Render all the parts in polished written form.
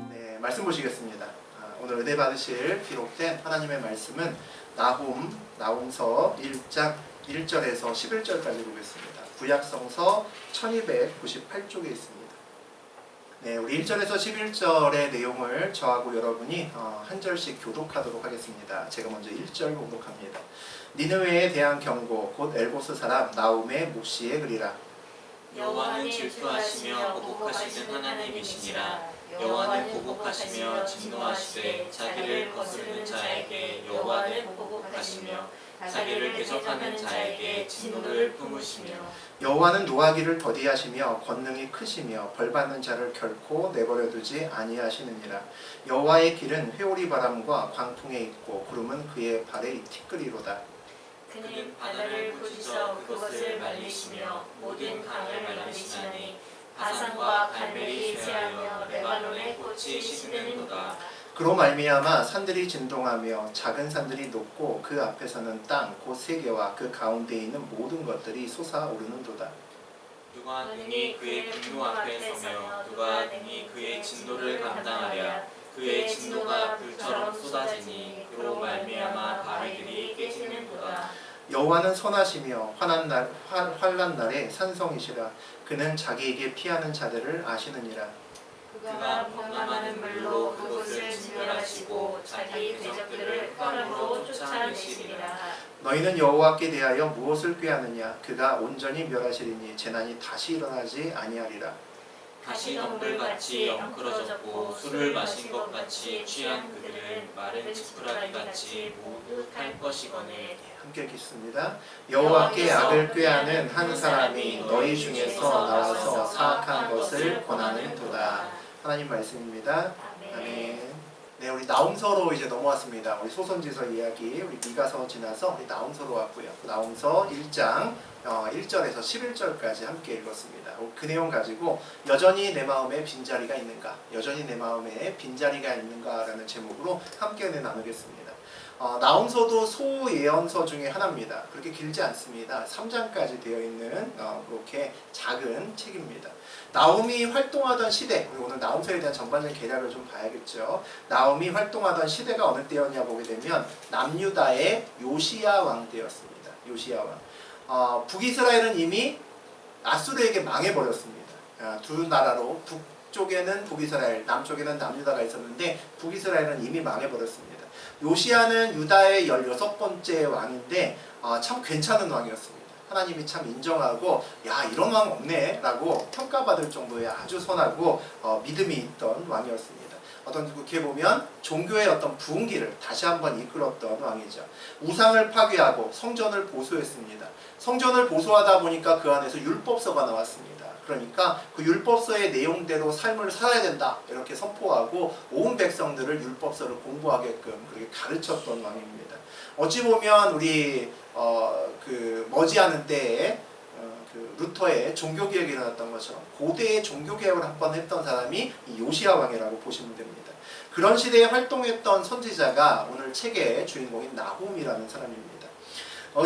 네, 말씀 보시겠습니다. 오늘 은혜 받으실 기록된 하나님의 말씀은 나훔서 1장 1절에서 11절까지 보겠습니다. 구약성서 1298쪽에 있습니다. 네, 우리 1절에서 11절의 내용을 저하고 여러분이 한 절씩 교독하도록 하겠습니다. 제가 먼저 1절 교독합니다. 니느웨에 대한 경고 곧 엘고스 사람 나훔의 묵시에 그리라. 여호와는 질투하시며 보복하시는 하나님이시니라. 여호와는 보복하시며 진노하시되 자기를 거스르는 자에게 여호와는 보복하시며 자기를 대적하는 자에게 진노를 품으시며 여호와는 노하기를 더디하시며 권능이 크시며 벌받는 자를 결코 내버려두지 아니하시느니라. 여호와의 길은 회오리 바람과 광풍에 있고 구름은 그의 발에 티끌이로다. 그는 바다를 부수셔 그것을 말리시며 모든 강을 말리시나니 바산과 갈멜이 쇠하며 레바논의 꽃이 시드는도다. 그로 말미암아 산들이 진동하며 작은 산들이 높고 그 앞에서는 땅 곧 세계와 그 가운데 있는 모든 것들이 솟아오르는도다. 누가 능히 그의 분노 앞에 서며 누가 능히 그의 진노를 감당하랴. 그의 진노가 불처럼 쏟아지니 그로 말미암아 바위들이 깨지는도다. 여호와는 선하시며 환난 날에 산성이시라. 그는 자기에게 피하는 자들을 아시느니라. 그가 범람하는 물로 그곳을 진멸하시고 자기 대적들을 흑암으로 쫓아내시리라. 너희는 여호와께 대하여 무엇을 꾀하느냐? 그가 온전히 멸하시리니 재난이 다시 일어나지 아니하리라. 가시덤불같이 엉클어졌고 술을 마신 것 같이 취한 그들은 마른 지푸라기같이 모두 탈 것이거늘. 함께 읽겠습니다. 여호와께 악을 꾀하는 한 사람이 너희 중에서 나와서 사악한 것을 권하는도다. 하나님 말씀입니다. 아멘. 네, 우리 나훔서로 이제 넘어왔습니다. 우리 소선지서 이야기, 우리 미가서 지나서 우리 나훔서로 왔고요. 나훔서 1장 1절에서 11절까지 함께 읽었습니다. 그 내용 가지고 여전히 내 마음에 빈자리가 있는가? 여전히 내 마음에 빈자리가 있는가라는 제목으로 함께 은혜 나누겠습니다. 나훔서도 소예언서 중에 하나입니다. 그렇게 길지 않습니다. 3장까지 되어 있는 그렇게 작은 책입니다. 나훔이 활동하던 시대, 오늘 나훔서에 대한 전반적인 계략을 좀 봐야겠죠. 나훔이 활동하던 시대가 어느 때였냐 보게 되면 남유다의 요시야 왕 때였습니다. 요시야 왕. 북이스라엘은 이미 아수르에게 망해버렸습니다. 두 나라로 북쪽에는 북이스라엘, 남쪽에는 남유다가 있었는데 북이스라엘은 이미 망해버렸습니다. 요시야는 유다의 16번째 왕인데 참 괜찮은 왕이었습니다. 하나님이 참 인정하고 야 이런 왕 없네 라고 평가받을 정도의 아주 선하고 믿음이 있던 왕이었습니다. 어떻게 보면 종교의 어떤 부흥기를 다시 한번 이끌었던 왕이죠. 우상을 파괴하고 성전을 보수했습니다. 성전을 보수하다 보니까 그 안에서 율법서가 나왔습니다. 그러니까 그 율법서의 내용대로 삶을 살아야 된다 이렇게 선포하고 온 백성들을 율법서를 공부하게끔 그렇게 가르쳤던 왕입니다. 어찌 보면 우리 그 머지않은 때에 그 루터의 종교개혁이 일어났던 것처럼 고대의 종교개혁을 한번 했던 사람이 이 요시야 왕이라고 보시면 됩니다. 그런 시대에 활동했던 선지자가 오늘 책의 주인공인 나훔이라는 사람입니다.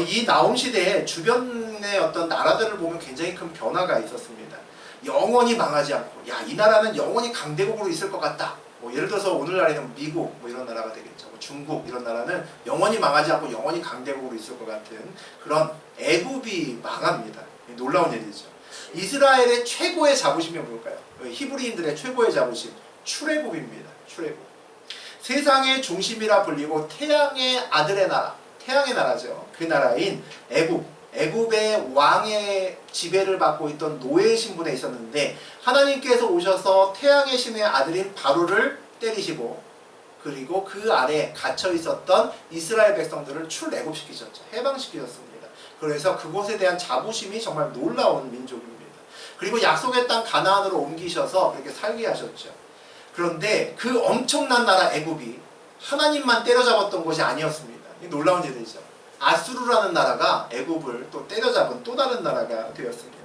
이 나훔 시대에 주변의 어떤 나라들을 보면 굉장히 큰 변화가 있었습니다. 영원히 망하지 않고 야 이 나라는 영원히 강대국으로 있을 것 같다. 예를 들어서 오늘날에는 미국 이런 나라가 되겠죠. 중국 이런 나라는 영원히 망하지 않고 영원히 강대국으로 있을 것 같은 그런 애굽이 망합니다. 놀라운 일이죠. 이스라엘의 최고의 자부심이 뭘까요? 히브리인들의 최고의 자부심 출애굽입니다. 출애굽. 세상의 중심이라 불리고 태양의 아들의 나라, 태양의 나라죠. 그 나라인 애굽의 왕의 지배를 받고 있던 노예 신분에 있었는데 하나님께서 오셔서 태양의 신의 아들인 바로를 때리시고 그리고 그 아래 갇혀 있었던 이스라엘 백성들을 출애굽시키셨죠. 해방시키셨습니다. 그래서 그곳에 대한 자부심이 정말 놀라운 민족입니다. 그리고 약속의 땅 가나안으로 옮기셔서 그렇게 살게 하셨죠. 그런데 그 엄청난 나라 애굽이 하나님만 때려잡았던 것이 아니었습니다. 놀라운 일이죠. 아수르라는 나라가 애굽을 또 때려잡은 또 다른 나라가 되었습니다.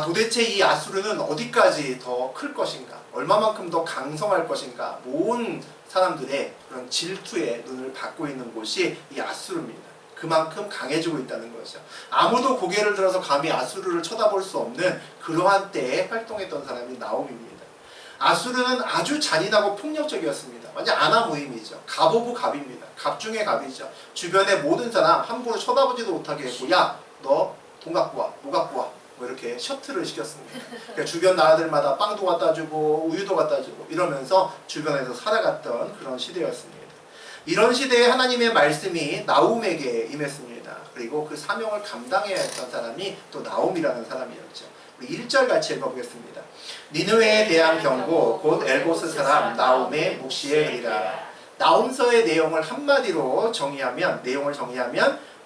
도대체 이 아수르는 어디까지 더 클 것인가? 얼마만큼 더 강성할 것인가? 모든 사람들의 그런 질투의 눈을 받고 있는 곳이 이 아수르입니다. 그만큼 강해지고 있다는 거죠. 아무도 고개를 들어서 감히 아수르를 쳐다볼 수 없는 그러한 때에 활동했던 사람이 나옴입니다. 아수르는 아주 잔인하고 폭력적이었습니다. 완전 아나무인이죠. 갑 오브 갑입니다. 갑 중에 갑이죠. 주변의 모든 사람 함부로 쳐다보지도 못하게 했고, 야, 너 돈 갖고 와, 뭐 갖고 와, 뭐 이렇게 셔틀을 시켰습니다. 그러니까 주변 나라들마다 빵도 갖다 주고 우유도 갖다 주고 이러면서 주변에서 살아갔던 그런 시대였습니다. 이런 시대에 하나님의 말씀이 나움에게 임했습니다. 그리고 그 사명을 감당해야 했던 사람이 또 나움이라는 사람이었죠. 우리 1절 같이 읽어보겠습니다. 니느웨에 대한 경고 곧 엘보스 사람 나움의 묵시에 이르라. 나움서의 내용을 한마디로 정의하면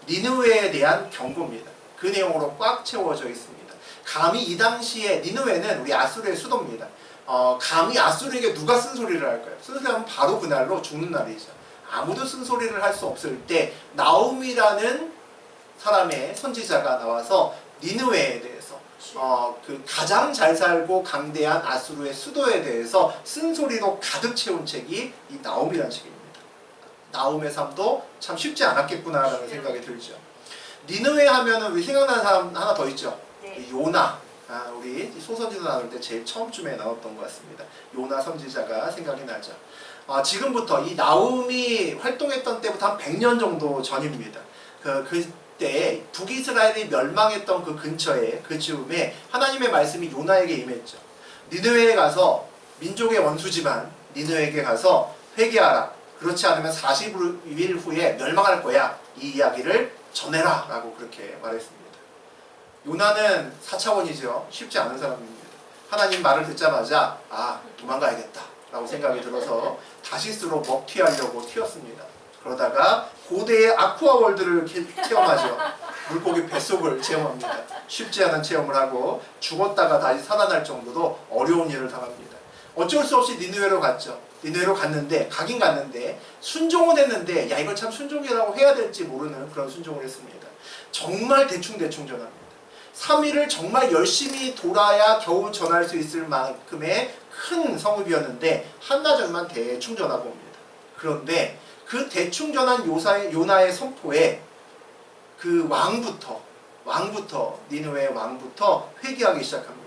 니느웨에 대한 경고입니다. 그 내용으로 꽉 채워져 있습니다. 감히 이 당시에 니느웨는 우리 아수르의 수도입니다. 감히 아수르에게 누가 쓴소리를 할까요? 쓴소리하면 바로 그날로 죽는 날이죠. 아무도 쓴소리를 할 수 없을 때 나움이라는 사람의 선지자가 나와서 니느웨에 대해서 그 가장 잘 살고 강대한 아수르의 수도에 대해서 쓴소리로 가득 채운 책이 이 나움이라는 책입니다. 나움의 삶도 참 쉽지 않았겠구나라는 생각이 들죠. 니느웨 하면은 우리 생각나는 사람 하나 더 있죠. 네. 요나. 우리 소선지도 나올 때 제일 처음쯤에 나왔던 것 같습니다. 요나 선지자가 생각이 나죠. 지금부터 이 나움이 활동했던 때부터 한 100년 정도 전입니다. 그때 북이스라엘이 멸망했던 그 근처에 그 즈음에 하나님의 말씀이 요나에게 임했죠. 니느웨에 가서 민족의 원수지만 니느웨에게 가서 회개하라. 그렇지 않으면 40일 후에 멸망할 거야. 이 이야기를 전해라 라고 그렇게 말했습니다. 요나는 4차원이죠. 쉽지 않은 사람입니다. 하나님 말을 듣자마자 도망가야겠다 라고 생각이 들어서 다시스로 먹튀하려고 튀었습니다. 그러다가 고대의 아쿠아월드를 체험하죠. 물고기 뱃속을 체험합니다. 쉽지 않은 체험을 하고 죽었다가 다시 살아날 정도로 어려운 일을 당합니다. 어쩔 수 없이 니느웨로 갔죠. 니느웨로 갔는데 가긴 갔는데 순종은 했는데 야 이걸 참 순종이라고 해야 될지 모르는 그런 순종을 했습니다. 정말 대충 전합니다. 3일을 정말 열심히 돌아야 겨우 전할 수 있을 만큼의 큰 성읍이었는데 한나절만 대충 전하고 옵니다. 그런데 그 대충 전한 요나의 선포에 그 왕부터 니느웨의 왕부터 회개하기 시작합니다.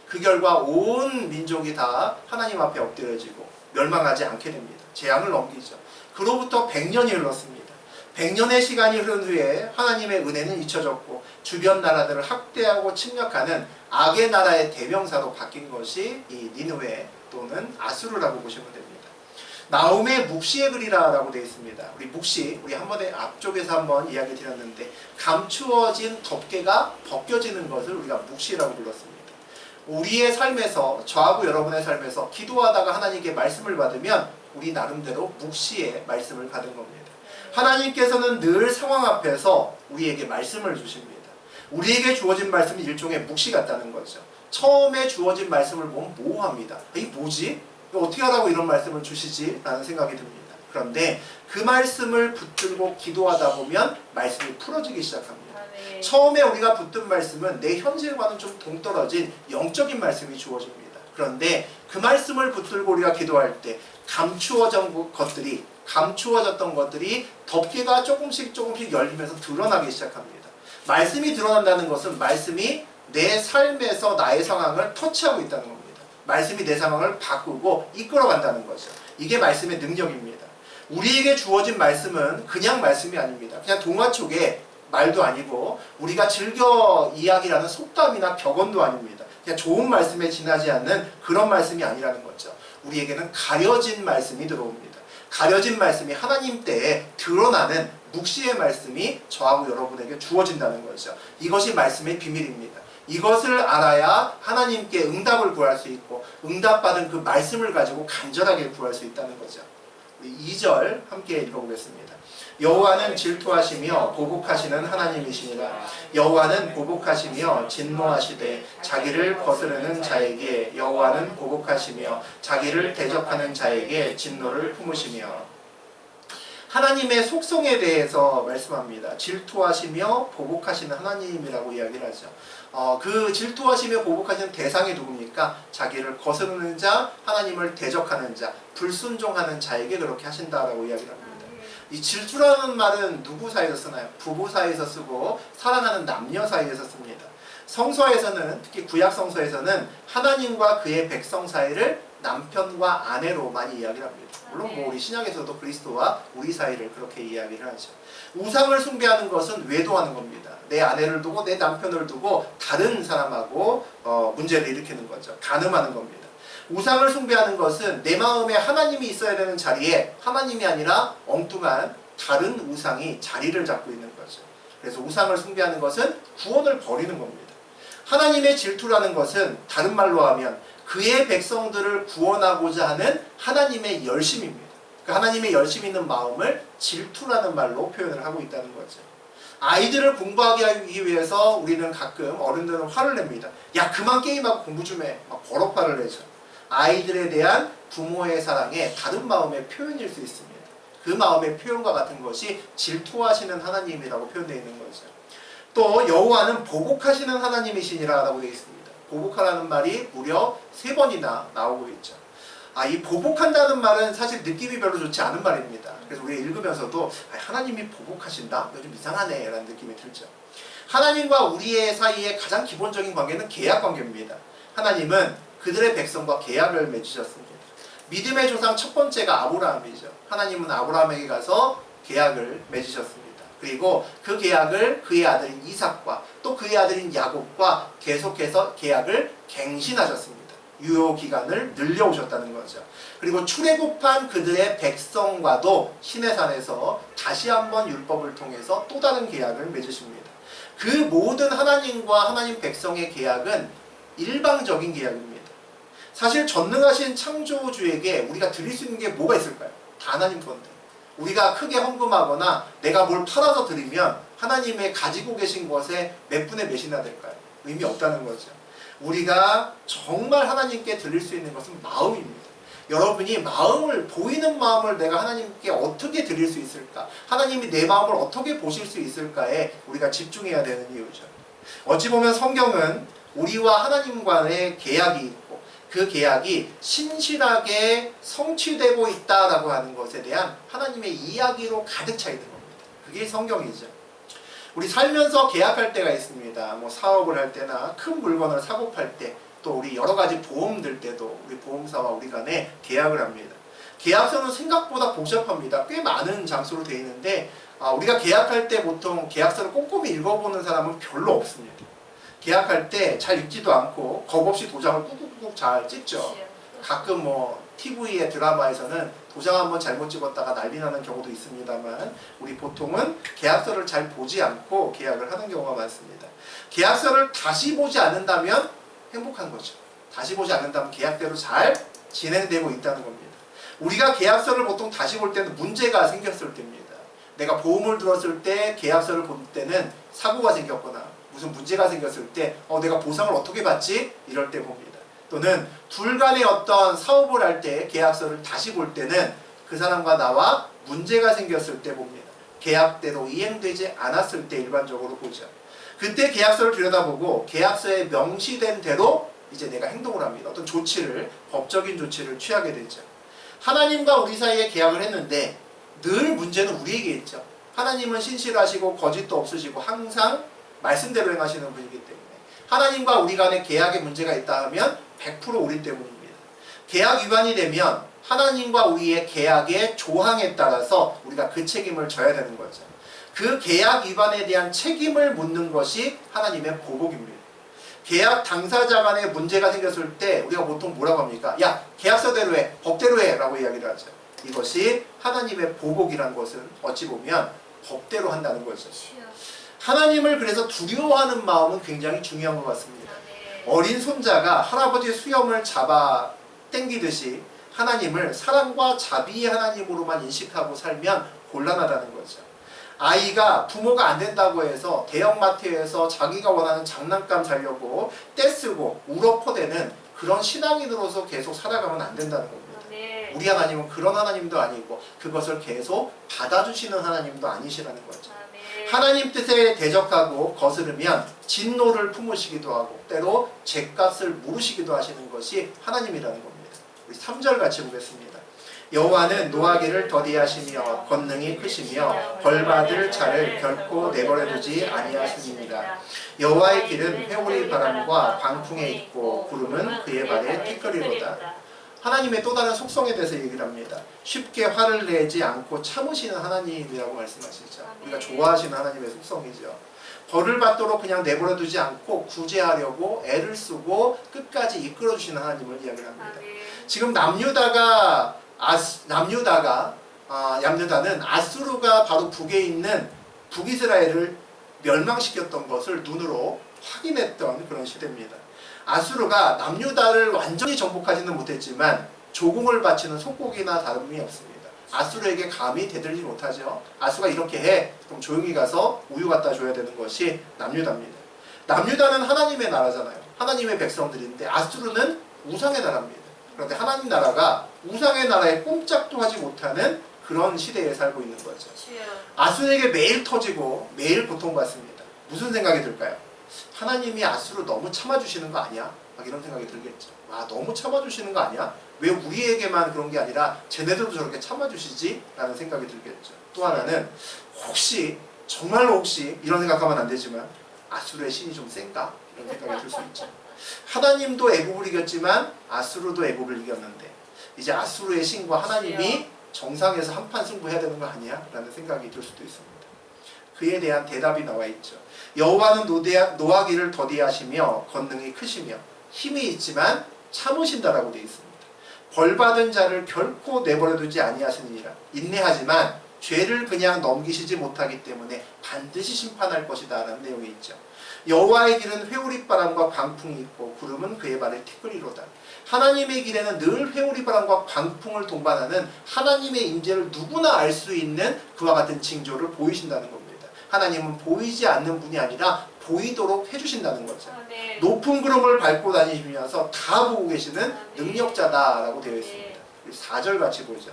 그 결과 온 민족이 다 하나님 앞에 엎드려지고 멸망하지 않게 됩니다. 재앙을 넘기죠. 그로부터 100년이 흘렀습니다. 100년의 시간이 흐른 후에 하나님의 은혜는 잊혀졌고 주변 나라들을 학대하고 침략하는 악의 나라의 대명사로 바뀐 것이 이 니느웨 또는 아수르라고 보시면 됩니다. 나움의 묵시의 글이라고 되어 있습니다. 우리 묵시, 우리 한번에 앞쪽에서 한번 이야기 드렸는데 감추어진 덮개가 벗겨지는 것을 우리가 묵시라고 불렀습니다. 우리의 삶에서 저하고 여러분의 삶에서 기도하다가 하나님께 말씀을 받으면 우리 나름대로 묵시의 말씀을 받은 겁니다. 하나님께서는 늘 상황 앞에서 우리에게 말씀을 주십니다. 우리에게 주어진 말씀이 일종의 묵시 같다는 거죠. 처음에 주어진 말씀을 보면 모호합니다. 이게 뭐지? 어떻게 하라고 이런 말씀을 주시지? 라는 생각이 듭니다. 그런데 그 말씀을 붙들고 기도하다 보면 말씀이 풀어지기 시작합니다. 네. 처음에 우리가 붙든 말씀은 내 현실과는 좀 동떨어진 영적인 말씀이 주어집니다. 그런데 그 말씀을 붙들고 우리가 기도할 때 감추어졌던 것들이 덮개가 조금씩 열리면서 드러나기 시작합니다. 말씀이 드러난다는 것은 말씀이 내 삶에서 나의 상황을 터치하고 있다는 겁니다. 말씀이 내 상황을 바꾸고 이끌어간다는 거죠. 이게 말씀의 능력입니다. 우리에게 주어진 말씀은 그냥 말씀이 아닙니다. 그냥 동화책의 말도 아니고 우리가 즐겨 이야기라는 속담이나 격언도 아닙니다. 그냥 좋은 말씀에 지나지 않는 그런 말씀이 아니라는 거죠. 우리에게는 가려진 말씀이 들어옵니다. 가려진 말씀이 하나님 때에 드러나는 묵시의 말씀이 저하고 여러분에게 주어진다는 거죠. 이것이 말씀의 비밀입니다. 이것을 알아야 하나님께 응답을 구할 수 있고 응답받은 그 말씀을 가지고 간절하게 구할 수 있다는 거죠. 우리 2절 함께 읽어보겠습니다. 여호와는 질투하시며 보복하시는 하나님이시니라. 여호와는 보복하시며 진노하시되 자기를 거스르는 자에게 여호와는 보복하시며 자기를 대적하는 자에게 진노를 품으시며. 하나님의 속성에 대해서 말씀합니다. 질투하시며 보복하시는 하나님이라고 이야기를 하죠. 그 질투하시며 보복하시는 대상이 누굽니까? 자기를 거스르는 자, 하나님을 대적하는 자, 불순종하는 자에게 그렇게 하신다라고 이야기를 합니다. 이 질투라는 말은 누구 사이에서 쓰나요? 부부 사이에서 쓰고 사랑하는 남녀 사이에서 씁니다. 성서에서는, 특히 구약 성서에서는 하나님과 그의 백성 사이를 남편과 아내로 많이 이야기를 합니다. 물론 뭐 우리 신약에서도 그리스도와 우리 사이를 그렇게 이야기를 하죠. 우상을 숭배하는 것은 외도하는 겁니다. 내 아내를 두고 내 남편을 두고 다른 사람하고 문제를 일으키는 거죠. 간음하는 겁니다. 우상을 숭배하는 것은 내 마음에 하나님이 있어야 되는 자리에 하나님이 아니라 엉뚱한 다른 우상이 자리를 잡고 있는 거죠. 그래서 우상을 숭배하는 것은 구원을 버리는 겁니다. 하나님의 질투라는 것은 다른 말로 하면 그의 백성들을 구원하고자 하는 하나님의 열심입니다. 그 하나님의 열심 있는 마음을 질투라는 말로 표현을 하고 있다는 거죠. 아이들을 공부하게 하기 위해서 우리는 가끔 어른들은 화를 냅니다. 야, 그만 게임하고 공부 좀 해. 막 버럭화를 내죠. 아이들에 대한 부모의 사랑의 다른 마음의 표현일 수 있습니다. 그 마음의 표현과 같은 것이 질투하시는 하나님이라고 표현되어 있는 거죠. 또 여호와는 보복하시는 하나님이시니라라고 되어 있습니다. 보복하라는 말이 무려 3번이나 나오고 있죠. 이 보복한다는 말은 사실 느낌이 별로 좋지 않은 말입니다. 그래서 우리가 읽으면서도 하나님이 보복하신다? 이거 좀 이상하네 라는 느낌이 들죠. 하나님과 우리의 사이의 가장 기본적인 관계는 계약 관계입니다. 하나님은 그들의 백성과 계약을 맺으셨습니다. 믿음의 조상 첫 번째가 아브라함이죠. 하나님은 아브라함에게 가서 계약을 맺으셨습니다. 그리고 그 계약을 그의 아들인 이삭과 또 그의 아들인 야곱과 계속해서 계약을 갱신하셨습니다. 유효 기간을 늘려오셨다는 거죠. 그리고 출애굽한 그들의 백성과도 시내산에서 다시 한번 율법을 통해서 또 다른 계약을 맺으십니다. 그 모든 하나님과 하나님 백성의 계약은 일방적인 계약입니다. 사실 전능하신 창조주에게 우리가 드릴 수 있는 게 뭐가 있을까요? 다 하나님 건데. 우리가 크게 헌금하거나 내가 뭘 팔아서 드리면 하나님의 가지고 계신 것에 몇 분의 몇이나 될까요? 의미 없다는 거죠. 우리가 정말 하나님께 드릴 수 있는 것은 마음입니다. 여러분이 마음을, 보이는 마음을 내가 하나님께 어떻게 드릴 수 있을까? 하나님이 내 마음을 어떻게 보실 수 있을까에 우리가 집중해야 되는 이유죠. 어찌 보면 성경은 우리와 하나님 간의 계약이 있고 그 계약이 신실하게 성취되고 있다라고 하는 것에 대한 하나님의 이야기로 가득 차 있는 겁니다. 그게 성경이죠. 우리 살면서 계약할 때가 있습니다. 뭐 사업을 할 때나 큰 물건을 사고 팔 때, 또 우리 여러 가지 보험 들 때도 우리 보험사와 우리 간에 계약을 합니다. 계약서는 생각보다 복잡합니다. 꽤 많은 장소로 되어 있는데 우리가 계약할 때 보통 계약서를 꼼꼼히 읽어보는 사람은 별로 없습니다. 계약할 때 잘 읽지도 않고 겁 없이 도장을 꾹꾹꾹 잘 찍죠. 가끔 뭐 TV의 드라마에서는 도장 한번 잘못 찍었다가 난리 나는 경우도 있습니다만 우리 보통은 계약서를 잘 보지 않고 계약을 하는 경우가 많습니다. 계약서를 다시 보지 않는다면 행복한 거죠. 다시 보지 않는다면 계약대로 잘 진행되고 있다는 겁니다. 우리가 계약서를 보통 다시 볼 때는 문제가 생겼을 때입니다. 내가 보험을 들었을 때 계약서를 볼 때는 사고가 생겼거나 무슨 문제가 생겼을 때 내가 보상을 어떻게 받지? 이럴 때 봅니다. 또는 둘 간의 어떤 사업을 할 때 계약서를 다시 볼 때는 그 사람과 나와 문제가 생겼을 때 봅니다. 계약대로 이행되지 않았을 때 일반적으로 보죠. 그때 계약서를 들여다보고 계약서에 명시된 대로 이제 내가 행동을 합니다. 어떤 조치를, 법적인 조치를 취하게 되죠. 하나님과 우리 사이에 계약을 했는데 늘 문제는 우리에게 있죠. 하나님은 신실하시고 거짓도 없으시고 항상 말씀대로 행하시는 분이기 때문에 하나님과 우리 간에 계약에 문제가 있다 하면 100% 우리 때문입니다. 계약 위반이 되면 하나님과 우리의 계약의 조항에 따라서 우리가 그 책임을 져야 되는 거죠. 그 계약 위반에 대한 책임을 묻는 것이 하나님의 보복입니다. 계약 당사자 간에 문제가 생겼을 때 우리가 보통 뭐라고 합니까? 야, 계약서대로 해, 법대로 해 라고 이야기를 하죠. 이것이 하나님의 보복이라는 것은 어찌 보면 법대로 한다는 거죠. 하나님을 그래서 두려워하는 마음은 굉장히 중요한 것 같습니다. 어린 손자가 할아버지의 수염을 잡아 당기듯이 하나님을 사랑과 자비의 하나님으로만 인식하고 살면 곤란하다는 거죠. 아이가 부모가 안 된다고 해서 대형마트에서 자기가 원하는 장난감 사려고 떼쓰고 울어퍼대는 그런 신앙인으로서 계속 살아가면 안 된다는 겁니다. 우리 하나님은 그런 하나님도 아니고 그것을 계속 받아주시는 하나님도 아니시라는 거죠. 하나님 뜻에 대적하고 거스르면 진노를 품으시기도 하고 때로 죗값을 물으시기도 하시는 것이 하나님이라는 겁니다. 우리 3절 같이 보겠습니다. 여호와는 노하기를 더디하시며 권능이 크시며 벌받을 자를 결코 내버려두지 아니하시니라. 여호와의 길은 회오리 바람과 광풍에 있고 구름은 그의 발에 티끌이로다. 하나님의 또 다른 속성에 대해서 얘기를 합니다. 쉽게 화를 내지 않고 참으시는 하나님이라고 말씀하시죠. 우리가 좋아하시는 하나님의 속성이죠. 벌을 받도록 그냥 내버려두지 않고 구제하려고 애를 쓰고 끝까지 이끌어주시는 하나님을 이야기를 합니다. 지금 얌유다는 아수르가 바로 북에 있는 북이스라엘을 멸망시켰던 것을 눈으로 확인했던 그런 시대입니다. 아수르가 남유다를 완전히 정복하지는 못했지만 조공을 바치는 속국이나 다름이 없습니다. 아수르에게 감히 대들지 못하죠. 아수르가 이렇게 해, 그럼 조용히 가서 우유 갖다 줘야 되는 것이 남유다입니다. 남유다는 하나님의 나라잖아요. 하나님의 백성들인데 아수르는 우상의 나라입니다. 그런데 하나님 나라가 우상의 나라에 꼼짝도 하지 못하는 그런 시대에 살고 있는 거죠. 아수르에게 매일 터지고 매일 고통받습니다. 무슨 생각이 들까요? 하나님이 아수르 너무 참아주시는 거 아니야? 막 이런 생각이 들겠죠. 아, 너무 참아주시는 거 아니야? 왜 우리에게만 그런 게 아니라 쟤네들도 저렇게 참아주시지? 라는 생각이 들겠죠. 또 하나는 혹시 정말로 혹시 이런 생각하면 안 되지만 아수르의 신이 좀 센가? 이런 생각이 들 수 있죠. 하나님도 애굽을 이겼지만 아수르도 애굽을 이겼는데 이제 아수르의 신과 하나님이 정상에서 한판 승부해야 되는 거 아니야? 라는 생각이 들 수도 있습니다. 그에 대한 대답이 나와 있죠. 여호와는 노하기를 더디하시며 권능이 크시며 힘이 있지만 참으신다라고 되어 있습니다. 벌받은 자를 결코 내버려두지 아니하시니라. 인내하지만 죄를 그냥 넘기시지 못하기 때문에 반드시 심판할 것이다 라는 내용이 있죠. 여호와의 길은 회오리바람과 광풍이 있고 구름은 그의 발에 티끌이로다. 하나님의 길에는 늘 회오리바람과 광풍을 동반하는 하나님의 임재를 누구나 알 수 있는 그와 같은 징조를 보이신다는 겁니다. 하나님은 보이지 않는 분이 아니라 보이도록 해주신다는 거죠. 높은 구름을 밟고 다니시면서 다 보고 계시는 능력자다라고 되어 있습니다. 4절 같이 보죠.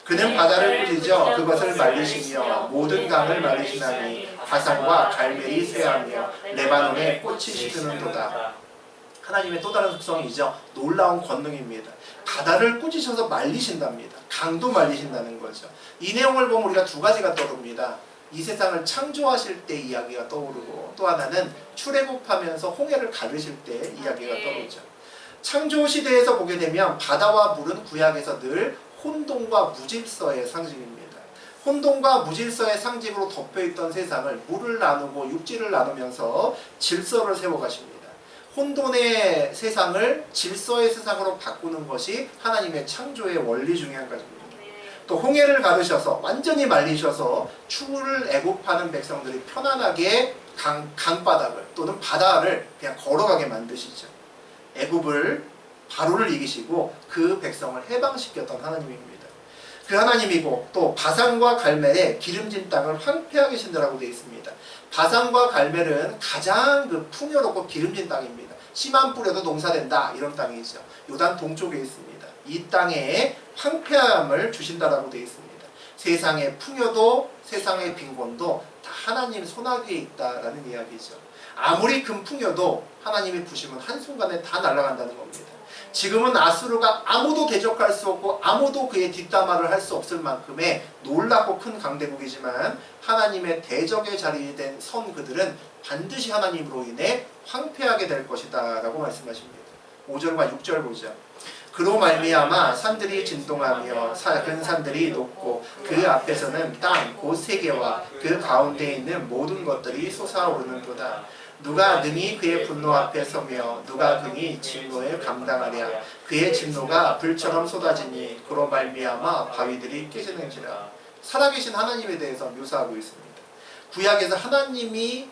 그는 바다를 꾸짖어 그것을 말리시며 모든 강을 말리시나니 바산과 갈멜이 쇠하며 레바논에 꽃이 시드는도다. 하나님의 또 다른 속성이죠. 놀라운 권능입니다. 바다를 꾸짖어서 말리신답니다. 강도 말리신다는 거죠. 이 내용을 보면 우리가 두 가지가 떠오릅니다. 이 세상을 창조하실 때 이야기가 떠오르고 또 하나는 출애굽하면서 홍해를 가르실 때 이야기가 떠오르죠. 창조 시대에서 보게 되면 바다와 물은 구약에서 늘 혼돈과 무질서의 상징입니다. 혼돈과 무질서의 상징으로 덮여있던 세상을 물을 나누고 육지를 나누면서 질서를 세워가십니다. 혼돈의 세상을 질서의 세상으로 바꾸는 것이 하나님의 창조의 원리 중에 한 가지입니다. 또 홍해를 가르셔서 완전히 말리셔서 추를 애굽하는 백성들이 편안하게 강바닥을 또는 바다를 그냥 걸어가게 만드시죠. 애굽을 바로를 이기시고 그 백성을 해방시켰던 하나님입니다. 그 하나님이고 또 바산과 갈멜의 기름진 땅을 황폐하게 신다라고 되어 있습니다. 바산과 갈멜은 가장 그 풍요롭고 기름진 땅입니다. 씨만 뿌려도 농사된다 이런 땅이죠. 요단 동쪽에 있습니다. 이 땅에 황폐함을 주신다라고 되어 있습니다. 세상의 풍요도 세상의 빈곤도 다 하나님 손아귀에 있다라는 이야기죠. 아무리 큰 풍요도 하나님이 부시면 한순간에 다 날아간다는 겁니다. 지금은 아수르가 아무도 대적할 수 없고 아무도 그의 뒷담화를 할 수 없을 만큼의 놀랍고 큰 강대국이지만 하나님의 대적의 자리에 된 선 그들은 반드시 하나님으로 인해 황폐하게 될 것이다 라고 말씀하십니다. 5절과 6절 보죠. 그로 말미암아 산들이 진동하며 작은 산들이 높고 그 앞에서는 땅 곧 세계와 그 가운데 있는 모든 것들이 솟아오르는도다. 누가 능히 그의 분노 앞에 서며 누가 능히 진노에 감당하랴. 그의 진노가 불처럼 쏟아지니 그로 말미암아 바위들이 깨지는지라. 살아계신 하나님에 대해서 묘사하고 있습니다. 구약에서 하나님이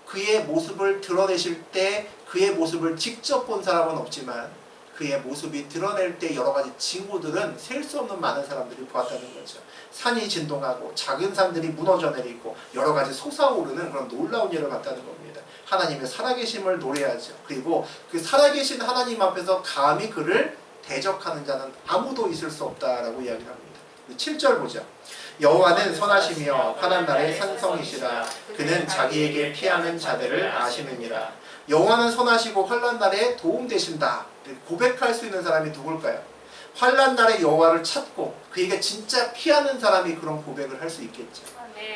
그의 모습을 드러내실 때 그의 모습을 직접 본 사람은 없지만 그의 모습이 드러낼 때 여러 가지 징후들은 셀 수 없는 많은 사람들이 보았다는 거죠. 산이 진동하고 작은 산들이 무너져 내리고 여러 가지 솟아오르는 그런 놀라운 일을 봤다는 겁니다. 하나님의 살아계심을 노래하죠. 그리고 그 살아계신 하나님 앞에서 감히 그를 대적하는 자는 아무도 있을 수 없다라고 이야기를 합니다. 7절 보죠. 여호와는 선하시며 환난 날의 산성이시라. 그는 자기에게 피하는 자들을 아시느니라. 여호와는 선하시고 환난 날에 도움 되신다. 고백할 수 있는 사람이 누굴까요? 환난 날에 여호와를 찾고 그에게 진짜 피하는 사람이 그런 고백을 할 수 있겠죠.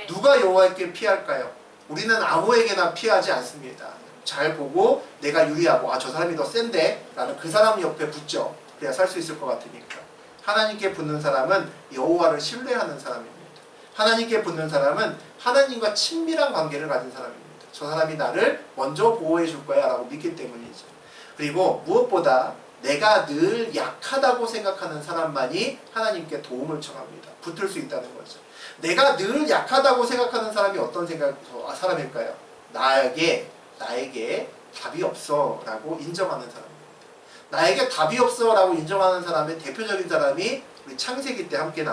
누가 여호와께 피할까요? 우리는 아무에게나 피하지 않습니다. 잘 보고 내가 유리하고 저 사람이 더 센데 라는 그 사람 옆에 붙죠. 그래야 살 수 있을 것 같으니까. 하나님께 붙는 사람은 여호와를 신뢰하는 사람입니다. 하나님께 붙는 사람은 하나님과 친밀한 관계를 가진 사람입니다. 저 사람이 나를 먼저 보호해 줄 거야 라고 믿기 때문이죠. 그리고 무엇보다 내가 늘 약하다고 생각하는 사람만이 하나님께 도움을 청합니다. 붙을 수 있다는 거죠. 내가 늘 약하다고 생각하는 사람이 어떤 사람일까요? 나에게 답이 없어 라고 인정하는 사람입니다. 나에게 답이 없어 라고 인정하는 사람의 대표적인 사람이 우리 창세기 때 함께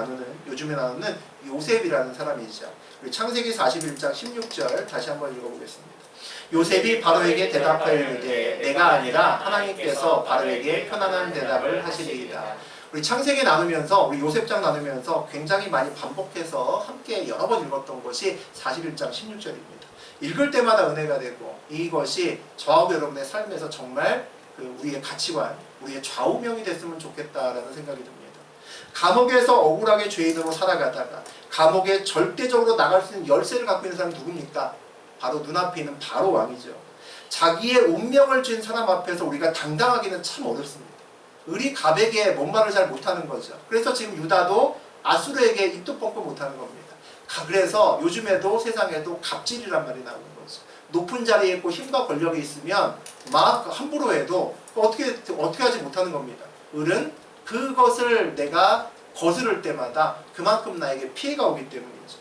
요즘에 나누는 요셉이라는 사람이죠. 우리 창세기 41장 16절 다시 한번 읽어보겠습니다. 요셉이 바로에게 대답하여 이르되 내가 아니라 하나님께서 바로에게 편안한 대답을 하시리이다. 우리 창세기 나누면서 우리 요셉장 나누면서 굉장히 많이 반복해서 함께 여러 번 읽었던 것이 41장 16절입니다. 읽을 때마다 은혜가 되고 이것이 저하고 여러분의 삶에서 정말 우리의 가치관, 우리의 좌우명이 됐으면 좋겠다라는 생각이 듭니다. 감옥에서 억울하게 죄인으로 살아가다가 감옥에 절대적으로 나갈 수 있는 열쇠를 갖고 있는 사람이 누굽니까? 바로 눈앞에 있는 바로 왕이죠. 자기의 운명을 쥔 사람 앞에서 우리가 당당하기는 참 어렵습니다. 의리가백에 뭔 말을 잘 못하는 거죠. 그래서 지금 유다도 아수르에게 입도 뻥끗 못하는 겁니다. 그래서 요즘에도 세상에도 갑질이란 말이 나오는 거죠. 높은 자리에 있고 힘과 권력이 있으면 막 함부로 해도 어떻게 하지 못하는 겁니다. 을은 그것을 내가 거스를 때마다 그만큼 나에게 피해가 오기 때문이죠.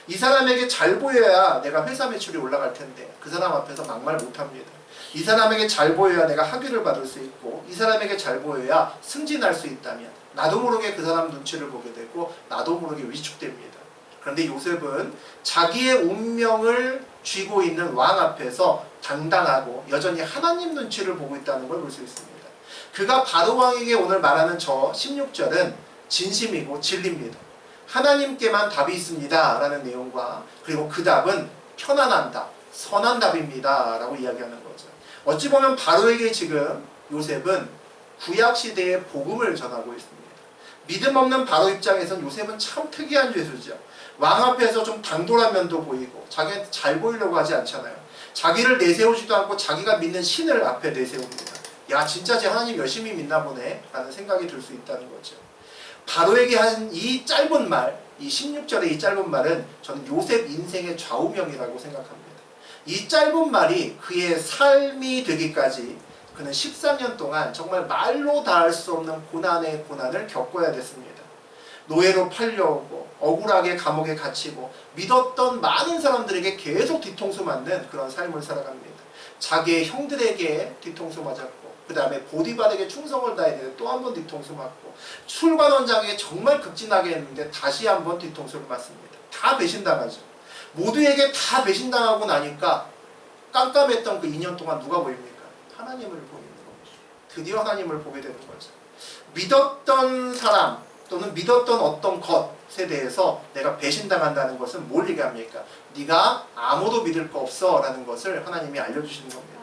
이 사람에게 잘 보여야 내가 회사 매출이 올라갈 텐데 그 사람 앞에서 막말 못합니다. 이 사람에게 잘 보여야 내가 학위를 받을 수 있고 이 사람에게 잘 보여야 승진할 수 있다면 나도 모르게 그 사람 눈치를 보게 되고 나도 모르게 위축됩니다. 그런데 요셉은 자기의 운명을 쥐고 있는 왕 앞에서 당당하고 여전히 하나님 눈치를 보고 있다는 걸 볼 수 있습니다. 그가 바로 왕에게 오늘 말하는 저 16절은 진심이고 진리입니다. 하나님께만 답이 있습니다 라는 내용과 그리고 그 답은 편안한 답, 선한 답입니다 라고 이야기하는 거죠. 어찌 보면 바로에게 지금 요셉은 구약시대의 복음을 전하고 있습니다. 믿음 없는 바로 입장에선 요셉은 참 특이한 죄수죠. 왕 앞에서 좀 당돌한 면도 보이고 자기한테 잘 보이려고 하지 않잖아요. 자기를 내세우지도 않고 자기가 믿는 신을 앞에 내세웁니다. 야 진짜 제 하나님 열심히 믿나 보네 라는 생각이 들 수 있다는 거죠. 바로에게 한 이 짧은 말, 이 16절의 이 짧은 말은 저는 요셉 인생의 좌우명이라고 생각합니다. 이 짧은 말이 그의 삶이 되기까지 그는 13년 동안 정말 말로 다할 수 없는 고난의 고난을 겪어야 됐습니다. 노예로 팔려오고 억울하게 감옥에 갇히고 믿었던 많은 사람들에게 계속 뒤통수 맞는 그런 삶을 살아갑니다. 자기의 형들에게 뒤통수 맞았고 그 다음에 보디발에게 충성을 다해야 되는데 또 한 번 뒤통수 맞고 출관원장에게 정말 극진하게 했는데 다시 한 번 뒤통수를 맞습니다. 다 배신당하죠. 모두에게 다 배신당하고 나니까 깜깜했던 그 2년 동안 누가 보입니까? 하나님을 보이는 겁니다. 드디어 하나님을 보게 되는 거죠. 믿었던 사람 또는 믿었던 어떤 것에 대해서 내가 배신당한다는 것은 뭘 얘기합니까? 네가 아무도 믿을 거 없어 라는 것을 하나님이 알려주시는 겁니다.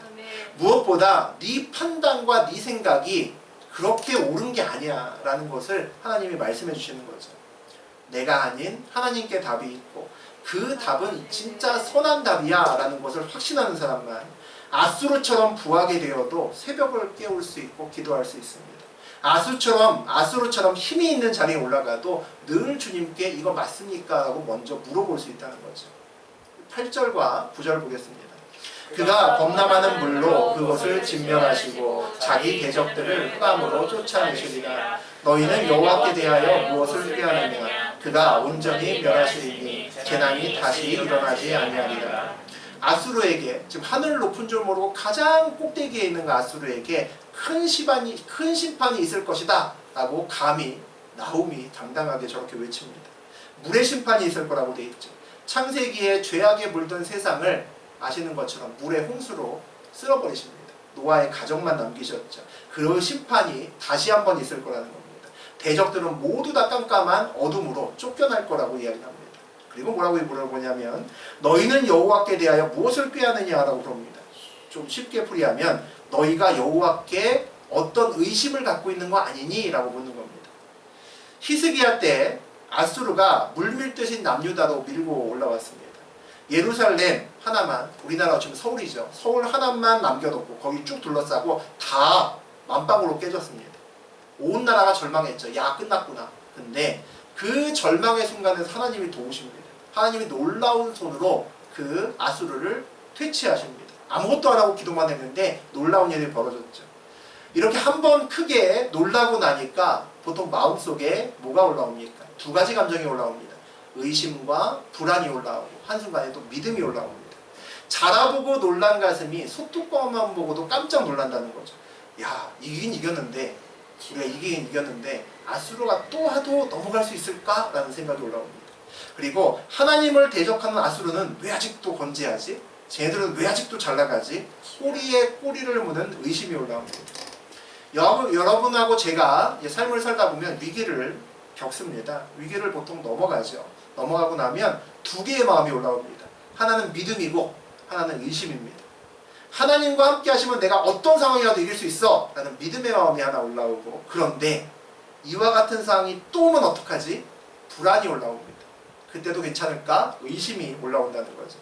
무엇보다 네 판단과 네 생각이 그렇게 옳은 게 아니야 라는 것을 하나님이 말씀해 주시는 거죠. 내가 아닌 하나님께 답이 있고 그 답은 진짜 선한 답이야 라는 것을 확신하는 사람만 아수르처럼 부하게 되어도 새벽을 깨울 수 있고 기도할 수 있습니다. 아수르처럼 힘이 있는 자리에 올라가도 늘 주님께 이거 맞습니까? 하고 먼저 물어볼 수 있다는 거죠. 8절과 9절 보겠습니다. 그가 범람하는 물로 그것을 진멸하시고 자기 대적들을 흑암으로 쫓아내시리라. 너희는 여호와께 대하여 무엇을 꾀하느냐? 그가 온전히 멸하시리니 재난이 다시 일어나지 아니하리라. 아수르에게 지금 하늘 높은 줄 모르고 가장 꼭대기에 있는 그 아수르에게 큰 심판이 있을 것이다 라고 감히 나훔이 당당하게 저렇게 외칩니다. 물의 심판이 있을 거라고 돼 있죠. 창세기에 죄악에 물든 세상을 아시는 것처럼 물의 홍수로 쓸어버리십니다. 노아의 가족만 남기셨죠. 그 심판이 다시 한번 있을 거라는 겁니다. 대적들은 모두 다 깜깜한 어둠으로 쫓겨날 거라고 이야기합니다. 그리고 뭐라고 물어보냐면 너희는 여호와께 대하여 무엇을 꾀하느냐라고 그럽니다. 좀 쉽게 풀이하면 너희가 여호와께 어떤 의심을 갖고 있는 거 아니니? 라고 묻는 겁니다. 히스기야 때 아수르가 물밀듯이 남유다로 밀고 올라왔습니다. 예루살렘 하나만, 우리나라 지금 서울이죠. 서울 하나만 남겨놓고 거기 쭉 둘러싸고 다 만방으로 깨졌습니다. 온 나라가 절망했죠. 야, 끝났구나. 근데 그 절망의 순간에서 하나님이 도우십니다. 하나님이 놀라운 손으로 그 아수르를 퇴치하십니다. 아무것도 안 하고 기도만 했는데 놀라운 일이 벌어졌죠. 이렇게 한번 크게 놀라고 나니까 보통 마음속에 뭐가 올라옵니까? 두 가지 감정이 올라옵니다. 의심과 불안이 올라오고 한순간에 또 믿음이 올라옵니다. 자라보고 놀란 가슴이 소뚜껑만 보고도 깜짝 놀란다는 거죠. 야, 이기긴 이겼는데, 우리가 이기긴 이겼는데 아수르가 또 하도 넘어갈 수 있을까라는 생각이 올라옵니다. 그리고 하나님을 대적하는 아수르는 왜 아직도 건재하지? 쟤네들은 왜 아직도 잘 나가지? 꼬리에 꼬리를 무는 의심이 올라옵니다. 여러분하고 제가 삶을 살다 보면 위기를 겪습니다. 위기를 보통 넘어가죠. 넘어가고 나면 두 개의 마음이 올라옵니다. 하나는 믿음이고 하나는 의심입니다. 하나님과 함께 하시면 내가 어떤 상황이라도 이길 수 있어 라는 믿음의 마음이 하나 올라오고, 그런데 이와 같은 상황이 또 오면 어떡하지? 불안이 올라옵니다. 그때도 괜찮을까? 의심이 올라온다는 거죠.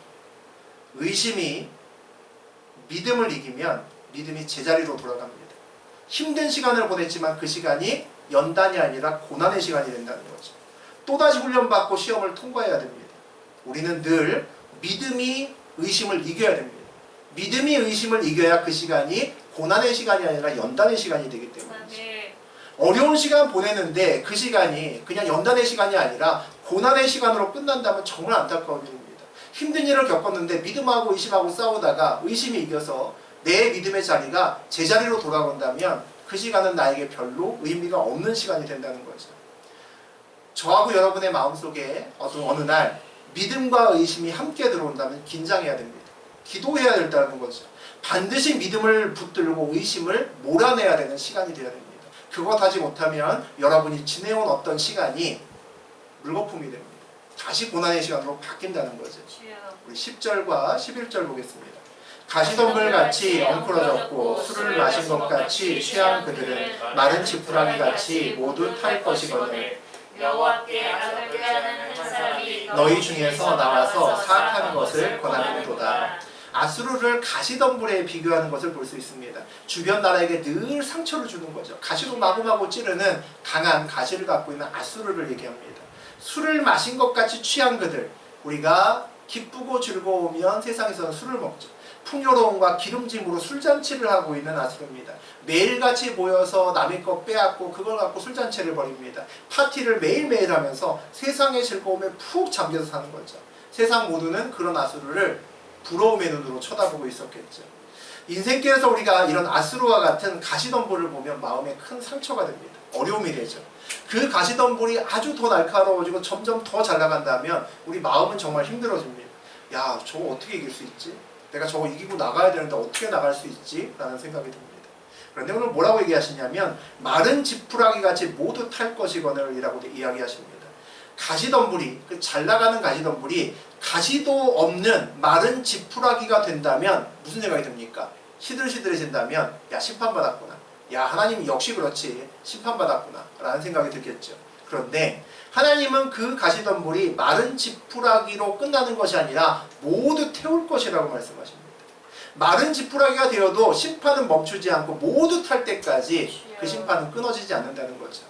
의심이 믿음을 이기면 믿음이 제자리로 돌아갑니다. 힘든 시간을 보냈지만 그 시간이 연단이 아니라 고난의 시간이 된다는 거죠. 또다시 훈련받고 시험을 통과해야 됩니다. 우리는 늘 믿음이 의심을 이겨야 됩니다. 믿음이 의심을 이겨야 그 시간이 고난의 시간이 아니라 연단의 시간이 되기 때문이죠. 어려운 시간 보내는데 그 시간이 그냥 연단의 시간이 아니라 고난의 시간으로 끝난다면 정말 안타까운 일입니다. 힘든 일을 겪었는데 믿음하고 의심하고 싸우다가 의심이 이겨서 내 믿음의 자리가 제자리로 돌아온다면 그 시간은 나에게 별로 의미가 없는 시간이 된다는 거죠. 저하고 여러분의 마음속에 어느 날 믿음과 의심이 함께 들어온다면 긴장해야 됩니다. 기도해야 된다는 거죠. 반드시 믿음을 붙들고 의심을 몰아내야 되는 시간이 되어야 됩니다. 그것 하지 못하면 여러분이 지내온 어떤 시간이 물거품이 됩니다. 다시 고난의 시간으로 바뀐다는 거죠. 우리 10절과 11절 보겠습니다. 가시덤불같이 엉클어졌고 술을 마신 것 같이 취한 그들은 마른 지푸라기 같이 모두 탈 것이거늘 여호와께 악을 꾀하는 한 사람이 너희 중에서 나와서 사악한 것을 권하는도다. 아수르를 가시덤불에 비교하는 것을 볼 수 있습니다. 주변 나라에게 늘 상처를 주는 거죠. 가시로 마구마구 찌르는 강한 가시를 갖고 있는 아수르를 얘기합니다. 술을 마신 것 같이 취한 그들, 우리가 기쁘고 즐거우면 세상에서는 술을 먹죠. 풍요로움과 기름짐으로 술잔치를 하고 있는 아수르입니다. 매일같이 모여서 남의 것 빼앗고 그걸 갖고 술잔치를 벌입니다. 파티를 매일매일 하면서 세상의 즐거움에 푹 잠겨서 사는 거죠. 세상 모두는 그런 아수르를 부러움의 눈으로 쳐다보고 있었겠죠. 인생길에서 우리가 이런 아수르와 같은 가시덤불을 보면 마음에 큰 상처가 됩니다. 어려움이 되죠. 그 가시덤불이 아주 더 날카로워지고 점점 더 잘 나간다면 우리 마음은 정말 힘들어집니다. 야, 저거 어떻게 이길 수 있지? 내가 저거 이기고 나가야 되는데 어떻게 나갈 수 있지? 라는 생각이 듭니다. 그런데 오늘 뭐라고 얘기하시냐면 마른 지푸라기 같이 모두 탈 것이거늘 이라고 이야기하십니다. 가시덤불이, 그 잘 나가는 가시덤불이 가시도 없는 마른 지푸라기가 된다면 무슨 생각이 듭니까? 시들시들해진다면 야, 심판받았구나. 야, 하나님 역시 그렇지. 심판받았구나. 라는 생각이 들겠죠. 그런데 하나님은 그 가시덤불이 마른 지푸라기로 끝나는 것이 아니라 모두 태울 것이라고 말씀하십니다. 마른 지푸라기가 되어도 심판은 멈추지 않고 모두 탈 때까지 그 심판은 끊어지지 않는다는 거죠.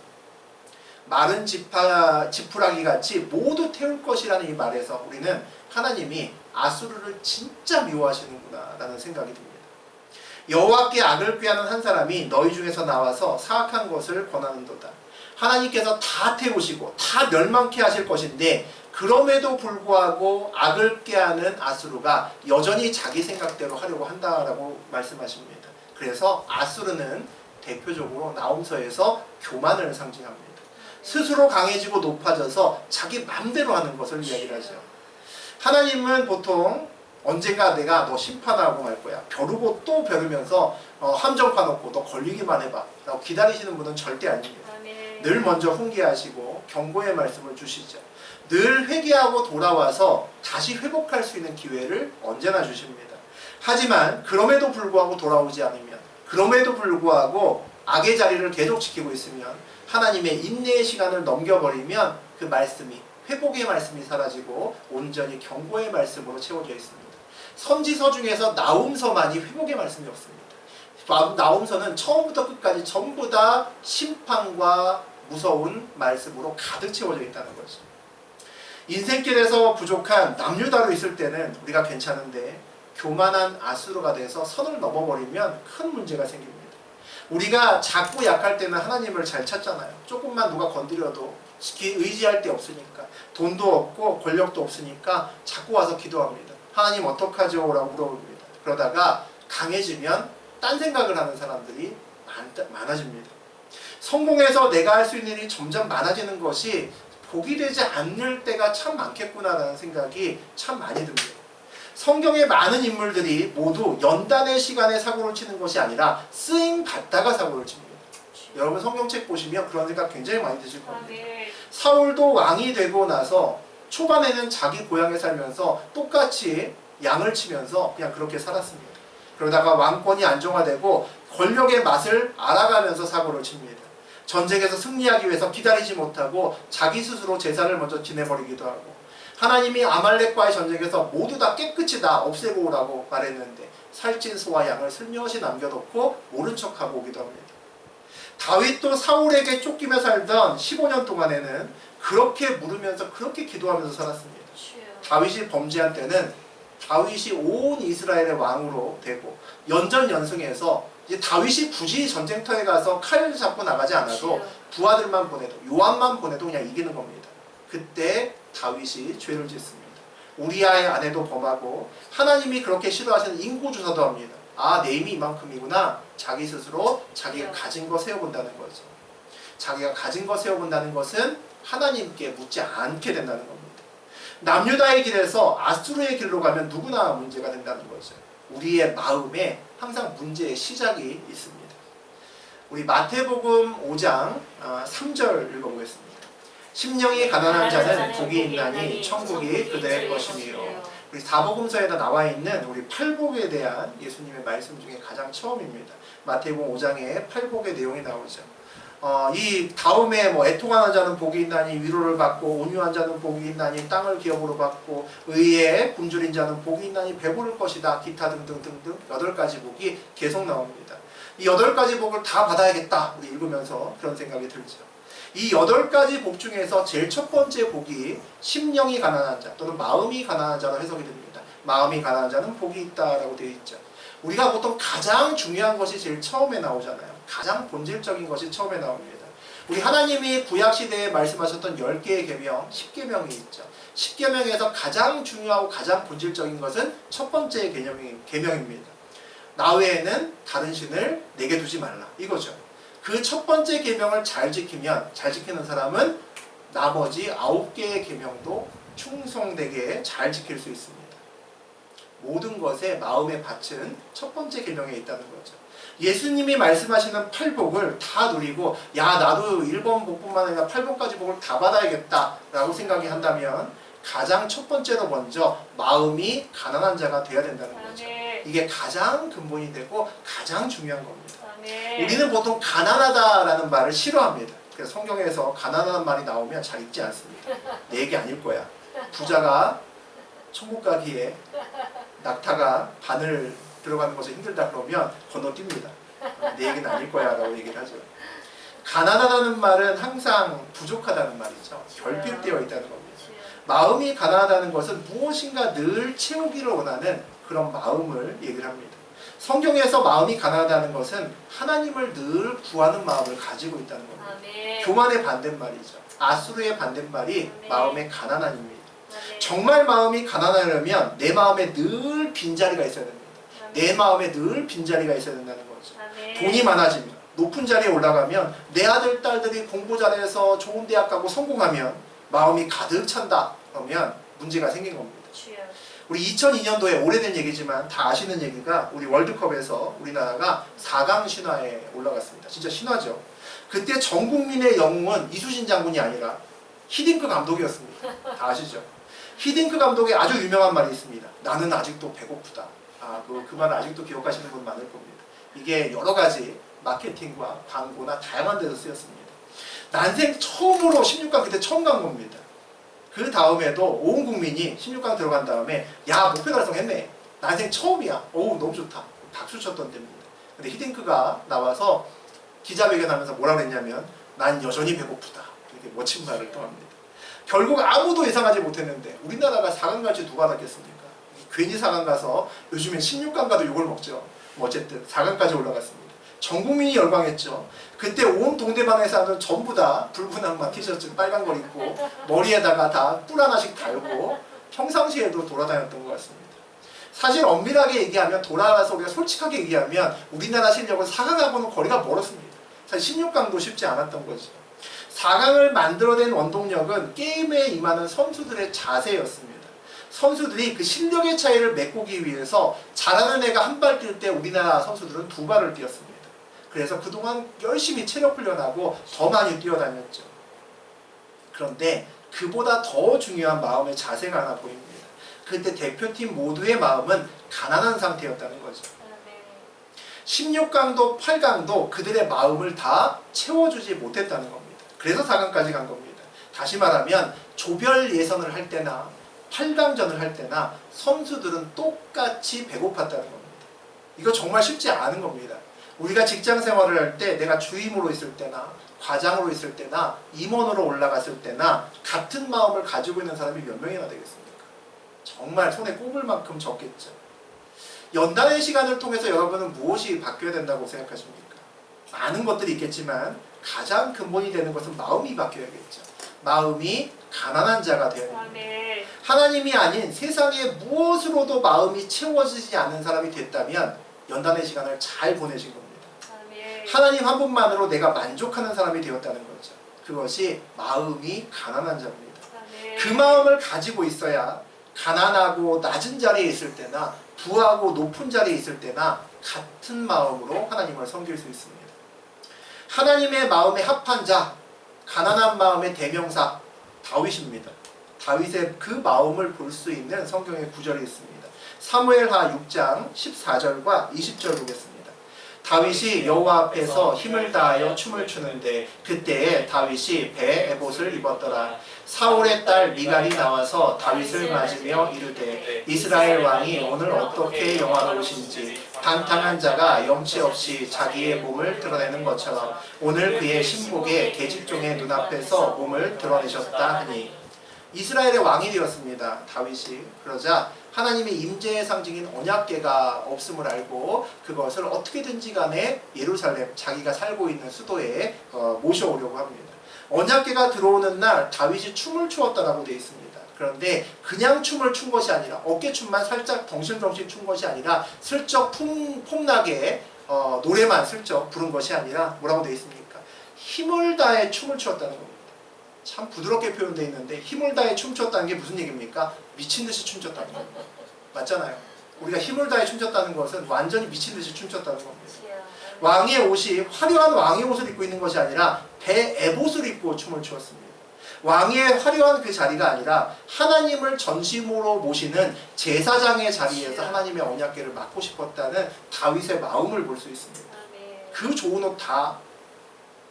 마른 지푸라기 같이 모두 태울 것이라는 이 말에서 우리는 하나님이 아수르를 진짜 미워하시는구나 라는 생각이 듭니다. 여호와께 악을 꾀하는 한 사람이 너희 중에서 나와서 사악한 것을 권하는도다. 하나님께서 다 태우시고 다 멸망케 하실 것인데 그럼에도 불구하고 악을 꾀하는 아수르가 여전히 자기 생각대로 하려고 한다라고 말씀하십니다. 그래서 아수르는 대표적으로 나홈서에서 교만을 상징합니다. 스스로 강해지고 높아져서 자기 맘대로 하는 것을 이야기를 하죠. 하나님은 보통 언젠가 내가 너 심판하고 말 거야. 벼르고 또 벼르면서 함정파 놓고 너 걸리기만 해봐 라고 기다리시는 분은 절대 아닙니다. 늘 먼저 훈계하시고 경고의 말씀을 주시죠. 늘 회개하고 돌아와서 다시 회복할 수 있는 기회를 언제나 주십니다. 하지만 그럼에도 불구하고 돌아오지 않으면 그럼에도 불구하고 악의 자리를 계속 지키고 있으면 하나님의 인내의 시간을 넘겨버리면 그 말씀이 회복의 말씀이 사라지고 온전히 경고의 말씀으로 채워져 있습니다. 선지서 중에서 나훔서만이 회복의 말씀이 없습니다. 나훔서는 처음부터 끝까지 전부 다 심판과 무서운 말씀으로 가득 채워져 있다는 거죠. 인생길에서 부족한 남유다로 있을 때는 우리가 괜찮은데 교만한 아수르가 돼서 선을 넘어버리면 큰 문제가 생깁니다. 우리가 작고 약할 때는 하나님을 잘 찾잖아요. 조금만 누가 건드려도 의지할 데 없으니까, 돈도 없고 권력도 없으니까 자꾸 와서 기도합니다. 하나님 어떡하죠? 라고 물어봅니다. 그러다가 강해지면 딴 생각을 하는 사람들이 많아집니다. 성공해서 내가 할 수 있는 일이 점점 많아지는 것이 복이 되지 않을 때가 참 많겠구나라는 생각이 참 많이 듭니다. 성경의 많은 인물들이 모두 연단의 시간에 사고를 치는 것이 아니라 쓰임 받다가 사고를 칩니다. 여러분 성경책 보시면 그런 생각 굉장히 많이 드실 겁니다. 사울도 왕이 되고 나서 초반에는 자기 고향에 살면서 똑같이 양을 치면서 그냥 그렇게 살았습니다. 그러다가 왕권이 안정화되고 권력의 맛을 알아가면서 사고를 칩니다. 전쟁에서 승리하기 위해서 기다리지 못하고 자기 스스로 제사를 먼저 지내버리기도 하고, 하나님이 아말렉과의 전쟁에서 모두 다 깨끗이 다 없애고 오라고 말했는데 살찐 소와 양을 슬며시 남겨놓고 모른 척하고 오기도 합니다. 다윗도 사울에게 쫓기며 살던 15년 동안에는 그렇게 물으면서 그렇게 기도하면서 살았습니다. 다윗이 범죄한 때는 다윗이 온 이스라엘의 왕으로 되고 연전연승해서 이제 다윗이 굳이 전쟁터에 가서 칼 잡고 나가지 않아도 부하들만 보내도, 요압만 보내도 그냥 이기는 겁니다. 그때 다윗이 죄를 짓습니다. 우리아의 아내도 범하고 하나님이 그렇게 싫어하시는 인고주사도 합니다. 아, 내 힘이 이만큼이구나. 자기 스스로 자기가 가진 거 세워본다는 거죠. 자기가 가진 거 세워본다는 것은 하나님께 묻지 않게 된다는 겁니다. 남유다의 길에서 아수르의 길로 가면 누구나 문제가 된다는 거죠. 우리의 마음에 항상 문제의 시작이 있습니다. 우리 마태복음 5장 3절 읽어보겠습니다. 심령이 가난한 자는 복이 있나니 천국이 그들의 것이니요. 우리 사복음서에다 나와 있는 우리 팔복에 대한 예수님의 말씀 중에 가장 처음입니다. 마태복음 5장에 팔복의 내용이 나오죠. 이 다음에 애통하는 자는 복이 있나니 위로를 받고, 온유한 자는 복이 있나니 땅을 기업으로 받고, 의에 굶주린 자는 복이 있나니 배부를 것이다, 기타 등등등등 8가지 복이 계속 나옵니다. 이 8가지 복을 다 받아야겠다, 우리 읽으면서 그런 생각이 들죠. 이 8가지 복 중에서 제일 첫 번째 복이 심령이 가난한 자 또는 마음이 가난한 자로 해석이 됩니다. 마음이 가난한 자는 복이 있다라고 되어 있죠. 우리가 보통 가장 중요한 것이 제일 처음에 나오잖아요. 가장 본질적인 것이 처음에 나옵니다. 우리 하나님이 구약시대에 말씀하셨던 10개의 계명, 10계명이 있죠. 10계명에서 가장 중요하고 가장 본질적인 것은 첫 번째 계명입니다. 나 외에는 다른 신을 내게 두지 말라, 이거죠. 그 첫 번째 계명을 잘 지키는 사람은 나머지 9개의 계명도 충성되게 잘 지킬 수 있습니다. 모든 것에 마음의 밭은 첫 번째 계명에 있다는 거죠. 예수님이 말씀하시는 8복을 다 누리고, 야, 나도 1번 복뿐만 아니라 8번까지 복을 다 받아야겠다 라고 생각이 한다면 가장 첫 번째로 먼저 마음이 가난한 자가 돼야 된다는 거죠. 이게 가장 근본이 되고 가장 중요한 겁니다. 우리는 보통 가난하다라는 말을 싫어합니다. 그래서 성경에서 가난한 말이 나오면 잘 읽지 않습니다. 내 얘기 아닐 거야. 부자가 천국 가기에 낙타가 바늘 들어가는 것이 힘들다 그러면 건너뜁니다. 내 얘기는 아닐 거야 라고 얘기를 하죠. 가난하다는 말은 항상 부족하다는 말이죠. 결핍되어 있다는 겁니다. 마음이 가난하다는 것은 무엇인가 늘 채우기를 원하는 그런 마음을 얘기를 합니다. 성경에서 마음이 가난하다는 것은 하나님을 늘 구하는 마음을 가지고 있다는 겁니다. 교만의 반대말이죠. 아수르의 반대말이 마음의 가난함입니다. 정말 마음이 가난하려면 내 마음에 늘 빈자리가 있어야 됩니다. 내 마음에 늘 빈자리가 있어야 된다는 거죠. 돈이 많아지면, 높은 자리에 올라가면, 내 아들, 딸들이 공부 잘해서 좋은 대학 가고 성공하면 마음이 가득 찬다 그러면 문제가 생긴 겁니다. 우리 2002년도에 오래된 얘기지만 다 아시는 얘기가, 우리 월드컵에서 우리나라가 4강 신화에 올라갔습니다. 진짜 신화죠. 그때 전 국민의 영웅은 이수신 장군이 아니라 히딩크 감독이었습니다. 다 아시죠? 히딩크 감독의 아주 유명한 말이 있습니다. 나는 아직도 배고프다. 그 말을 아직도 기억하시는 분 많을 겁니다. 이게 여러 가지 마케팅과 광고나 다양한 데서 쓰였습니다. 난생 처음으로 16강 그때 처음 간 겁니다. 그 다음에도 온 국민이 16강 들어간 다음에 야 목표 달성했네. 난생 처음이야. 어우 너무 좋다. 박수 쳤던 때입니다. 근데 히딩크가 나와서 기자회견하면서 뭐라 그랬냐면 난 여전히 배고프다. 이렇게 멋진 말을 또 합니다. 결국 아무도 예상하지 못했는데 우리나라가 4강 갈지 누가 알았겠습니까? 괜히 4강 가서 요즘엔 16강 가도 욕을 먹죠. 어쨌든 4강까지 올라갔습니다. 전 국민이 열광했죠. 그때 온 동대만의 사람들 전부 다 붉은 악마 티셔츠 빨간 거 입고 머리에다가 다 뿔 하나씩 달고 평상시에도 돌아다녔던 것 같습니다. 사실 엄밀하게 얘기하면 돌아가서 우리가 솔직하게 얘기하면 우리나라 실력은 4강하고는 거리가 멀었습니다. 사실 16강도 쉽지 않았던 거죠. 4강을 만들어낸 원동력은 게임에 임하는 선수들의 자세였습니다. 선수들이 그 실력의 차이를 메꾸기 위해서 잘하는 애가 한 발 뛸 때 우리나라 선수들은 2발을 뛰었습니다. 그래서 그동안 열심히 체력 훈련하고 더 많이 뛰어다녔죠. 그런데 그보다 더 중요한 마음의 자세가 하나 보입니다. 그때 대표팀 모두의 마음은 가난한 상태였다는 거죠. 16강도 8강도 그들의 마음을 다 채워주지 못했다는 겁니다. 그래서 4강까지 간 겁니다. 다시 말하면 조별 예선을 할 때나 8강전을 할 때나 선수들은 똑같이 배고팠다는 겁니다. 이거 정말 쉽지 않은 겁니다. 우리가 직장 생활을 할 때 내가 주임으로 있을 때나 과장으로 있을 때나 임원으로 올라갔을 때나 같은 마음을 가지고 있는 사람이 몇 명이나 되겠습니까? 정말 손에 꼽을 만큼 적겠죠. 연단의 시간을 통해서 여러분은 무엇이 바뀌어야 된다고 생각하십니까? 많은 것들이 있겠지만 가장 근본이 되는 것은 마음이 바뀌어야겠죠. 마음이 가난한 자가 되어야 됩니다. 하나님이 아닌 세상의 무엇으로도 마음이 채워지지 않는 사람이 됐다면 연단의 시간을 잘 보내신 겁니다. 하나님 한 분만으로 내가 만족하는 사람이 되었다는 거죠. 그것이 마음이 가난한 자입니다. 그 마음을 가지고 있어야 가난하고 낮은 자리에 있을 때나 부하고 높은 자리에 있을 때나 같은 마음으로 하나님을 섬길 수 있습니다. 하나님의 마음에 합한 자, 가난한 마음의 대명사 다윗입니다. 다윗의 그 마음을 볼 수 있는 성경의 구절이 있습니다. 사무엘하 6장 14절과 20절 보겠습니다. 다윗이 여호와 앞에서 힘을 다하여 춤을 추는데 그때에 다윗이 배에 에봇을 입었더라. 사울의 딸 미갈이 나와서 다윗을 맞으며 이르되 이스라엘 왕이 오늘 어떻게 영화로우신지 방탕한 자가 염치 없이 자기의 몸을 드러내는 것처럼 오늘 그의 신복의 계집종의 눈앞에서 몸을 드러내셨다 하니 이스라엘의 왕이 되었습니다. 다윗이. 그러자 하나님의 임재의 상징인 언약궤가 없음을 알고 그것을 어떻게든지 간에 예루살렘 자기가 살고 있는 수도에 모셔오려고 합니다. 언약궤가 들어오는 날 다윗이 춤을 추었다라고 되어 있습니다. 그런데 그냥 춤을 춘 것이 아니라 어깨춤만 살짝 덩실덩실 춘 것이 아니라 슬쩍 폼나게 노래만 슬쩍 부른 것이 아니라 뭐라고 되어 있습니까? 힘을 다해 춤을 추었다는 겁니다. 참 부드럽게 표현되어 있는데 힘을 다해 춤췄다는 게 무슨 얘기입니까? 미친듯이 춤췄다는 겁니다. 맞잖아요. 우리가 힘을 다해 춤췄다는 것은 완전히 미친듯이 춤췄다는 겁니다. 왕의 옷이 화려한 왕의 옷을 입고 있는 것이 아니라 배 에봇을 입고 춤을 추었습니다. 왕의 화려한 그 자리가 아니라 하나님을 전심으로 모시는 제사장의 자리에서 하나님의 언약궤를 맡고 싶었다는 다윗의 마음을 볼 수 있습니다. 그 좋은 옷 다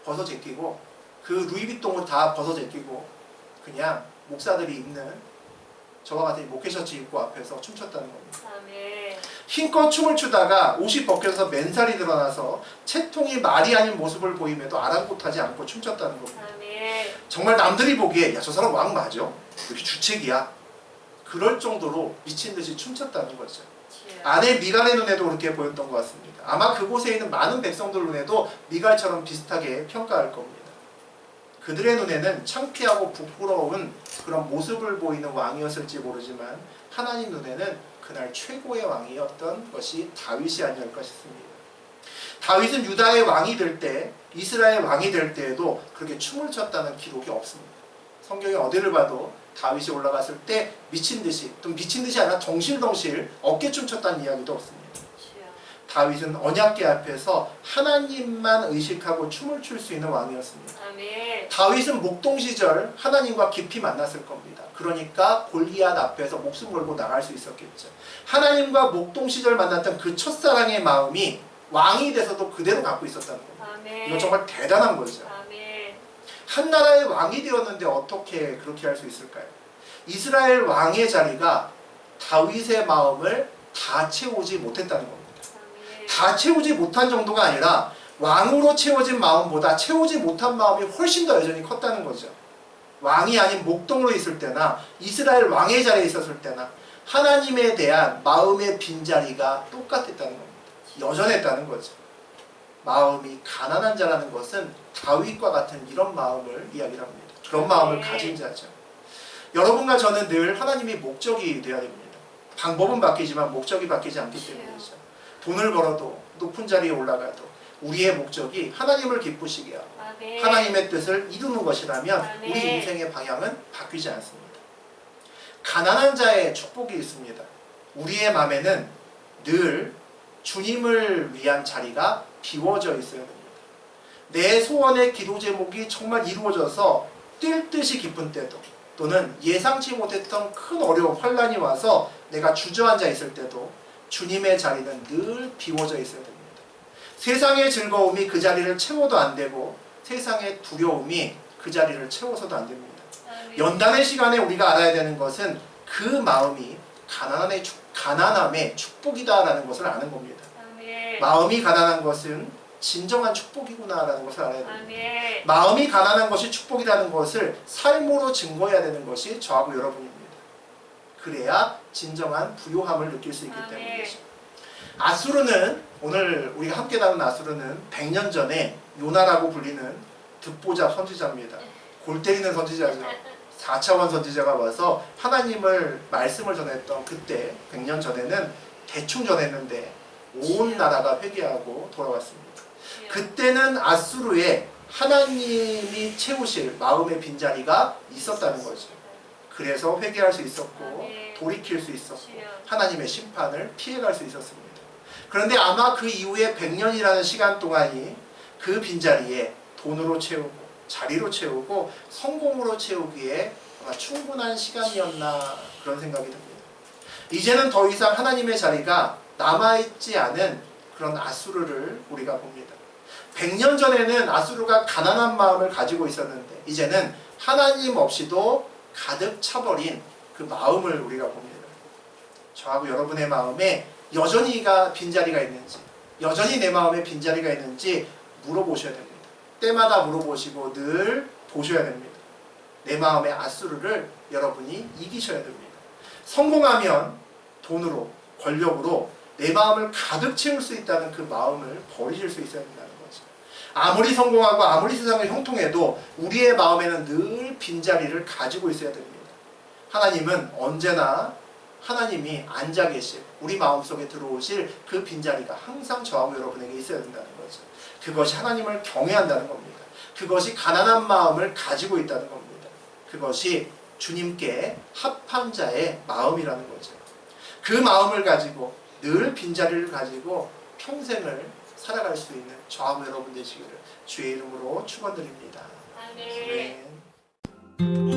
벗어 제끼고 그 루이비통 옷 다 벗어 제끼고 그냥 목사들이 입는 저와 같은 목회 셔츠 입고 앞에서 춤췄다는 겁니다. 힘껏 춤을 추다가 옷이 벗겨서 맨살이 드러나서 채통이 말이 아닌 모습을 보임에도 아랑곳하지 않고 춤췄다는 겁니다. 정말 남들이 보기에 야, 저 사람 왕 맞아? 이렇게 주책이야? 그럴 정도로 미친듯이 춤췄다는 거죠. 아내 미갈의 눈에도 그렇게 보였던 것 같습니다. 아마 그곳에 있는 많은 백성들 눈에도 미갈처럼 비슷하게 평가할 겁니다. 그들의 눈에는 창피하고 부끄러운 그런 모습을 보이는 왕이었을지 모르지만 하나님 눈에는 그날 최고의 왕이었던 것이 다윗이 아니었을까 싶습니다. 다윗은 유다의 왕이 될 때, 이스라엘 왕이 될 때에도 그렇게 춤을 췄다는 기록이 없습니다. 성경에 어디를 봐도 다윗이 올라갔을 때 미친듯이, 또 미친듯이 아니라 덩실덩실 어깨춤 췄다는 이야기도 없습니다. 다윗은 언약궤 앞에서 하나님만 의식하고 춤을 출 수 있는 왕이었습니다. 다윗은 목동 시절 하나님과 깊이 만났을 겁니다. 그러니까 골리앗 앞에서 목숨 걸고 나갈 수 있었겠죠. 하나님과 목동 시절 만났던 그 첫사랑의 마음이 왕이 돼서도 그대로 갖고 있었다는 겁니다. 아멘. 이건 정말 대단한 거죠. 아멘. 한 나라의 왕이 되었는데 어떻게 그렇게 할 수 있을까요? 이스라엘 왕의 자리가 다윗의 마음을 다 채우지 못했다는 겁니다. 아멘. 다 채우지 못한 정도가 아니라 왕으로 채워진 마음보다 채우지 못한 마음이 훨씬 더 여전히 컸다는 거죠. 왕이 아닌 목동으로 있을 때나 이스라엘 왕의 자리에 있었을 때나 하나님에 대한 마음의 빈자리가 똑같았다는 겁니다. 여전했다는 거죠. 마음이 가난한 자라는 것은 다윗과 같은 이런 마음을 이야기를 합니다. 그런 마음을 가진 자죠. 여러분과 저는 늘 하나님이 목적이 되어야 됩니다. 방법은 바뀌지만 목적이 바뀌지 않기 때문이죠. 돈을 벌어도 높은 자리에 올라가도 우리의 목적이 하나님을 기쁘시게 하고 아멘. 하나님의 뜻을 이루는 것이라면 아멘. 우리 인생의 방향은 바뀌지 않습니다. 가난한 자의 축복이 있습니다. 우리의 마음에는 늘 주님을 위한 자리가 비워져 있어야 됩니다. 내 소원의 기도 제목이 정말 이루어져서 뛸 듯이 기쁜 때도 또는 예상치 못했던 큰 어려움, 환난이 와서 내가 주저앉아 있을 때도 주님의 자리는 늘 비워져 있어야 됩니다. 세상의 즐거움이 그 자리를 채워도 안 되고 세상의 두려움이 그 자리를 채워서도 안 됩니다. 아멘. 연단의 시간에 우리가 알아야 되는 것은 그 마음이 가난함의 축복이다라는 것을 아는 겁니다. 아멘. 마음이 가난한 것은 진정한 축복이구나라는 것을 알아야 됩니다. 아멘. 마음이 가난한 것이 축복이라는 것을 삶으로 증거해야 되는 것이 저하고 여러분입니다. 그래야 진정한 부요함을 느낄 수 있기 아멘. 때문이죠. 아수르는 오늘 우리가 함께 나눈 아수르는 100년 전에 요나라고 불리는 듣보잡 선지자입니다. 골 때리는 선지자죠. 4차원 선지자가 와서 하나님을 말씀을 전했던 그때 100년 전에는 대충 전했는데 온 나라가 회개하고 돌아왔습니다. 그때는 아수르에 하나님이 채우실 마음의 빈자리가 있었다는 거죠. 그래서 회개할 수 있었고 돌이킬 수 있었고 하나님의 심판을 피해갈 수 있었습니다. 그런데 아마 그 이후에 100년이라는 시간 동안이 그 빈자리에 돈으로 채우고 자리로 채우고 성공으로 채우기에 아마 충분한 시간이었나 그런 생각이 듭니다. 이제는 더 이상 하나님의 자리가 남아있지 않은 그런 아수르를 우리가 봅니다. 100년 전에는 아수르가 가난한 마음을 가지고 있었는데 이제는 하나님 없이도 가득 차버린 그 마음을 우리가 봅니다. 저하고 여러분의 마음에 여전히가 빈자리가 있는지 여전히 내 마음에 빈자리가 있는지 물어보셔야 됩니다. 때마다 물어보시고 늘 보셔야 됩니다. 내 마음의 아수르를 여러분이 이기셔야 됩니다. 성공하면 돈으로 권력으로 내 마음을 가득 채울 수 있다는 그 마음을 버리실 수 있어야 된다는 거죠. 아무리 성공하고 아무리 세상을 형통해도 우리의 마음에는 늘 빈자리를 가지고 있어야 됩니다. 하나님은 언제나 하나님이 앉아 계실 우리 마음속에 들어오실 그 빈자리가 항상 저하고 여러분에게 있어야 된다는 거죠. 그것이 하나님을 경외한다는 겁니다. 그것이 가난한 마음을 가지고 있다는 겁니다. 그것이 주님께 합한 자의 마음이라는 거죠. 그 마음을 가지고 늘 빈자리를 가지고 평생을 살아갈 수 있는 저하고 여러분 되시기를 주의 이름으로 축원드립니다. 아멘. 아멘.